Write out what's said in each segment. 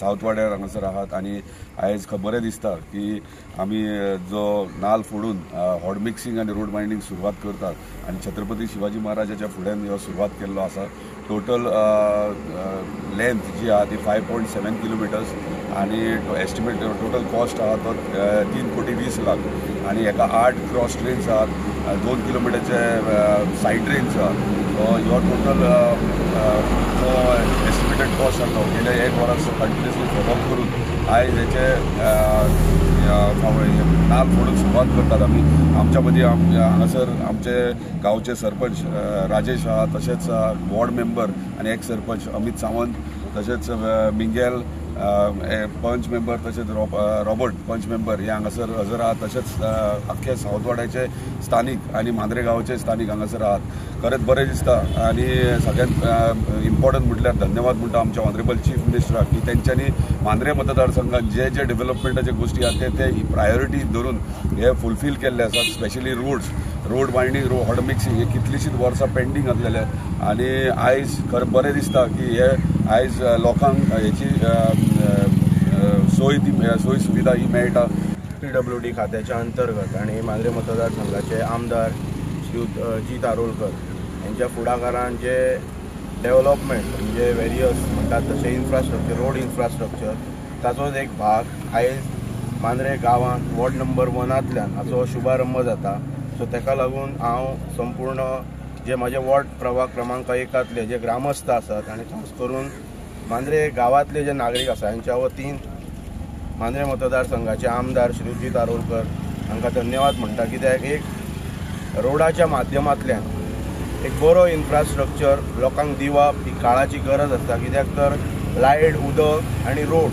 South वाड्यार हांगासर आहात आनी आयज बरें दिसता की आमी जो नाल फोडून हॉट मिक्सिंग आनी रोड बायंडींग सुरवात करतात आनी छत्रपती शिवाजी महाराजाच्या फुड्यान ह्यो सुरवात केल्लो आसा। टोटल लेंथ जी आहा ती 5.7 किलोमिटर्स आनी एस्टिमेट टोटल कॉस्ट आहा तो 3,20,00,000 आनी हेका 8 क्रॉस ट्रेन्स आहात, 2 किलोमिटरचे सायड ट्रेन्स आहात। ह्यो टोटल जो एस्टिमेटेड कॉस्ट आसलो गेल्या 1 वरांचो कंटिन्युअसली फॉलोअप करून आयज हेचे नाल फोडून सुरवात करतात आमी। आमच्या मदीं हांगासर आमचे गांवचे सरपंच राजेश आहा, तशेंच वॉर्ड मेंबर आनी एक्स सरपंच अमित सावंत, तशेंच मिंगेल पंच मेंबर, तशेंच रॉबर्ट पंच मेंबर हे हांगासर हजर आहात, तशेंच आख्खे साउथ वाड्याचे स्थानीक आनी मांद्रे गांवचे स्थानीक हांगासर आहात। खरेंच बरें दिसता आनी सगळ्यांत इम्पॉर्टंट म्हटल्यार धन्यवाद म्हणटा आमच्या ऑनरेबल चीफ मिनिस्टराक की तेंच्यांनी मांद्रे मतदारसंघात जे डेव्हलपमेंटाचे गोष्टी आहात ते प्रायोरिटी धरून हे फुलफील केल्ले आसात। Specially road binding, hot mixing हे कितलींशींच वर्सां पेंडींग आसलेले आनी आयज खरें बरें दिसता की हे आयज लोकांक हेची सोय सुविधा ही मेळटा। PWD खात्याच्या अंतर्गत आणि मांद्रे मतदारसंघाचे आमदार श्रीयुत जी तारोलकर यांच्या फुडाकारान जे डेव्हलपमेंट म्हणजे वेरियस म्हणतात तसे इन्फ्रास्ट्रक्चर, रोड इन्फ्रास्ट्रक्चर ताचोच एक भाग आयज मांद्रे गांवांत वॉर्ड नंबर 1तल्यान हाचो शुभारंभ जाता। सो ताका लागून हांव संपूर्ण जे माझे वॉर्ड प्रभाग क्रमांक 1तले जे ग्रामस्थ आसात आणि खास करून मांद्रे गांवांतले जे नागरीक आसा हांच्या वतीन मांद्रे मतदारसंघाचे आमदार श्री जी तारोलकर हांकां धन्यवाद म्हणटा, कित्याक एक रोडाच्या माध्यमांतल्यान एक बरो इन्फ्रास्ट्रक्चर लोकांक दिवप ही काळाची गरज आसा। कित्याक तर लायट, उदक आनी रोड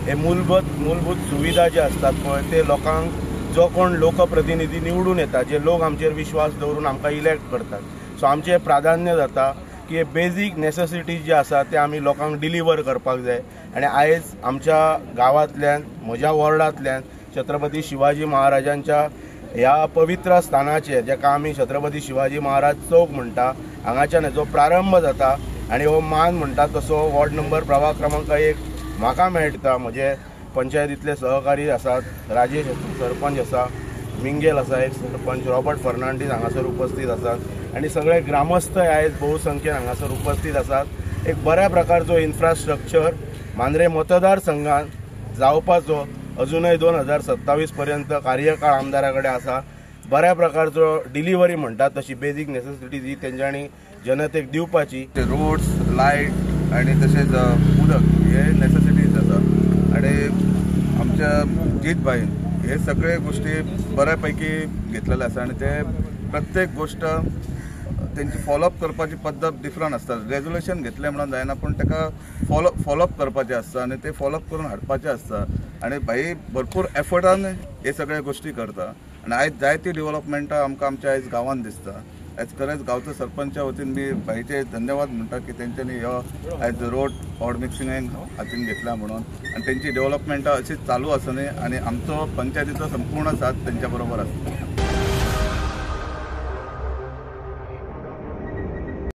हे मूलभूत सुविधा जे असतात पळय ते लोकांक जो कोण लोकप्रतिनिधी निवडून येता, जे लोक आमचेर विश्वास दवरून आमकां इलेक्ट करतात, सो आमचें प्राधान्य जाता की बेजीक नेसेसिटीज जे आसा ते आमी लोकांक डिलिव्हर करपाक जाय। आनी आयज आमच्या गांवांतल्यान, म्हज्या वॉर्डांतल्यान छत्रपती शिवाजी महाराजांच्या ह्या पवित्र स्थानाचेर जेका आमी छत्रपती शिवाजी महाराज चौक म्हणटा हांगाच्यान हेचो प्रारंभ जाता आनी हो मान म्हणटा तसो वॉर्ड नंबर प्रभाग क्रमांक 1 म्हाका मेळटा। म्हजे पंचायतींतले सहकारी आसात, राजेश सरपंच आसा, मिंगेल आसा एक सरपंच, रॉबर्ट फर्नांडीस हांगासर उपस्थित आसात आनी सगळे ग्रामस्थ आयज भोवसंख्येन हांगासर उपस्थित आसात। एक बऱ्या प्रकारचो इन्फ्रास्ट्रक्चर मांद्रे मतदारसंघात जावपाचो अजूनय 2027 पर्यंत कार्यकाळ आमदारा कडेन आसा। बऱ्या प्रकारचो डिलिव्हरी म्हणटात तशी बेजीक नेसेसिटीज ही तेंच्यांनी जनतेक दिवपाची। रोड्स, लायट आनी तशेंच उदक हे नेसेसिटीज आसा आनी आमच्या जीतबाईन हे सगळे गोष्टी बऱ्या पैकी घेतलेले आसा आनी ते प्रत्येक गोष्ट तेंची फॉलोअप करपाची पद्दत डिफरंट आसता। रेजोल्युशन घेतलें म्हणून जायना पूण ताका फॉलोअप करपाचें आसता आनी ते फॉलोअप करून हाडपाचें आसता आनी भाई भरपूर एफर्टान हे सगळे गोष्टी करता आनी आयज जायती डेव्हलपमेंटां आमकां आमच्या आयज गांवांत दिसता। आयज खरेंच गांवच्या सरपंचा वतीन मी भाईचे धन्यवाद म्हणटा की तेंच्यांनी ह्यो आयज रोड हॉट मिक्सिंग हातीन घेतला म्हणून आनी तेंची डेव्हलपमेंटां अशीच चालू आसुनी आनी आमचो पंचायतीचो संपूर्ण साथ तेंच्या बरोबर आसता।